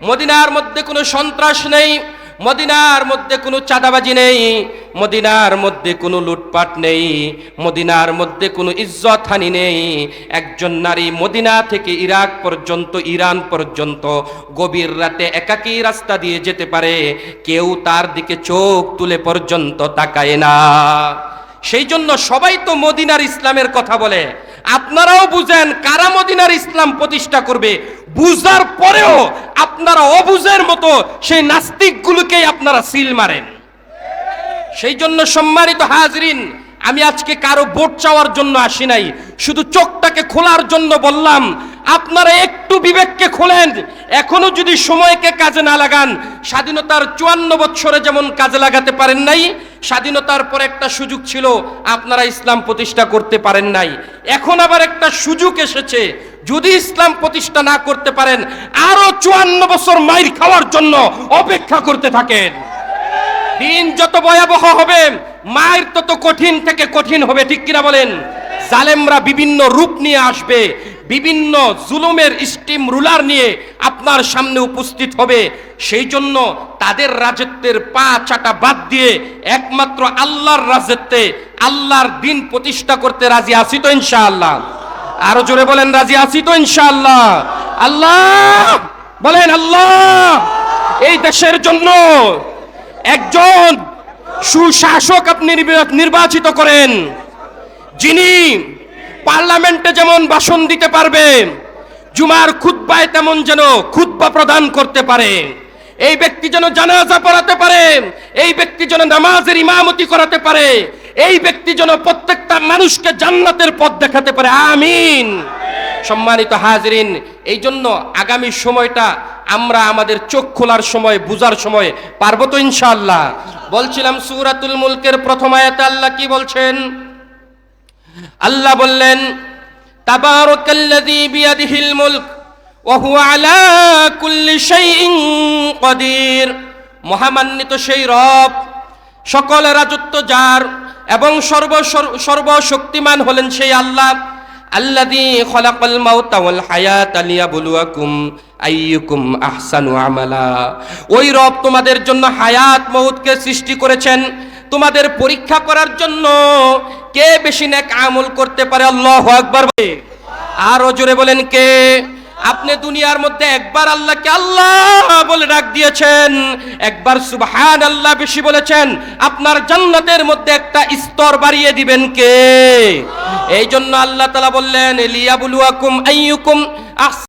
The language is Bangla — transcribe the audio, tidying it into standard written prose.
মদিনার মধ্যে কোনো সন্ত্রাস নেই, মদিনার মধ্যে কোনো চাঁদাবাজি নেই, মদিনার মধ্যে কোনো লুটপাট নেই, মদিনার মধ্যে কোনো ইজ্জতহানি নেই। একজন নারী মদিনা থেকে ইরাক পর্যন্ত, ইরান পর্যন্ত গভীর রাতে একাকী রাস্তা দিয়ে যেতে পারে, কেউ তার দিকে চোখ তুলে পর্যন্ত তাকায় না। সেই জন্য সবাই তো মদিনার ইসলামের কথা বলে, আপনারাও বুঝেন কারা মদিনার ইসলাম প্রতিষ্ঠা করবে। বুঝার পরেও আপনারা অবুঝের মতো সেই নাস্তিকগুলোকেই আপনারা সিল মারেন। সেই জন্য সম্মানিত হাজরিন, আমি আজকে কারো ভোট চাওয়ার জন্য আসি নাই, শুধু চোখটাকে খোলার জন্য বললাম। আপনারা একটু বিবেককে খোলেন, এখনো যদি সময়কে কাজে না লাগান, স্বাধীনতার 54 বছরে যেমন কাজে লাগাতে পারেন নাই, স্বাধীনতার পর একটা সুযোগ ছিল, আপনারা ইসলাম প্রতিষ্ঠা করতে পারেন নাই। এখন আবার একটা সুযোগ এসেছে, যদি ইসলাম প্রতিষ্ঠা না করতে পারেন, আরো 54 বছর মাইর খাওয়ার জন্য অপেক্ষা করতে থাকেন। দিন যত ভয়াবহ হবে, মায়ের তত কঠিন থেকে কঠিন হবে, ঠিক কিনা বলেন? জালেমরা বিভিন্ন রূপ নিয়ে আসবে, বিভিন্ন জুলুমের স্টিম রুলার নিয়ে আপনার সামনে উপস্থিত হবে। সেই জন্য তাদের রাজত্বের পা চাটা বাদ দিয়ে একমাত্র আল্লাহর রাজত্বে, আল্লাহর দিন প্রতিষ্ঠা করতে রাজি আছি তো ইনশাআল্লাহ? আরো জোরে বলেন, রাজি আছি তো ইনশাআল্লাহ? আল্লাহ বলেন, আল্লাহ এই দেশের জন্য একজন সুশাসক আপনি নির্বাচিত করেন, যিনি পার্লামেন্টে যেমন ভাষণ দিতে পারবে, জুমার খুতবায় তেমন যেন খুতবা প্রদান করতে পারে, এই ব্যক্তি যেন জানাজা পড়াতে পারে, এই ব্যক্তি যেন নামাজের ইমামতি করাতে পারে, এই ব্যক্তি যেন প্রত্যেকটা মানুষকে জান্নাতের পথ দেখাতে পারে। আমিন। সম্মানিত হাজরিন, এই জন্য আগামী সময়টা আমরা আমাদের চোখ খোলার সময়, বুঝার সময় পারবো তো ইনশাআল্লাহ? বলছিলাম সূরাতুল মুলকের প্রথম আয়াতে আল্লাহ কি বলছেন? আল্লাহ বললেন, তাবারাকাল্লাযী বিয়াদিহিল মুলক ওয়া হুয়া আলা কুল্লি শাইইন কাদির। মহামান্বিত সেই রব, সকল রাজত্ব যার এবং সর্বশক্তিমান হলেন সেই আল্লাহ। আল্লাযী খালাকাল মাউতা ওয়াল হায়াতা লিয়াবলুয়াকুম আইয়ুকুম আহসানু আমালা। ওই রব তোমাদের জন্য হায়াত মউতকে সৃষ্টি করেছেন, তোমাদের পরীক্ষা করার জন্য কে বেশি নেক আমল করতে পারে। আল্লাহু আকবার। আরো জোরে বলেন, কে? আপনি দুনিয়ার মধ্যে একবার আল্লাহকে আল্লাহ বলে ডাক দিয়েছেন, একবার সুবহানাল্লাহ বেশি বলেছেন, আপনার জান্নাতের মধ্যে একটা স্তর বাড়িয়ে দিবেন কে? এই জন্য আল্লাহ তাআলা বললেন, লিয়াবলুয়াকুম আইয়ুকুম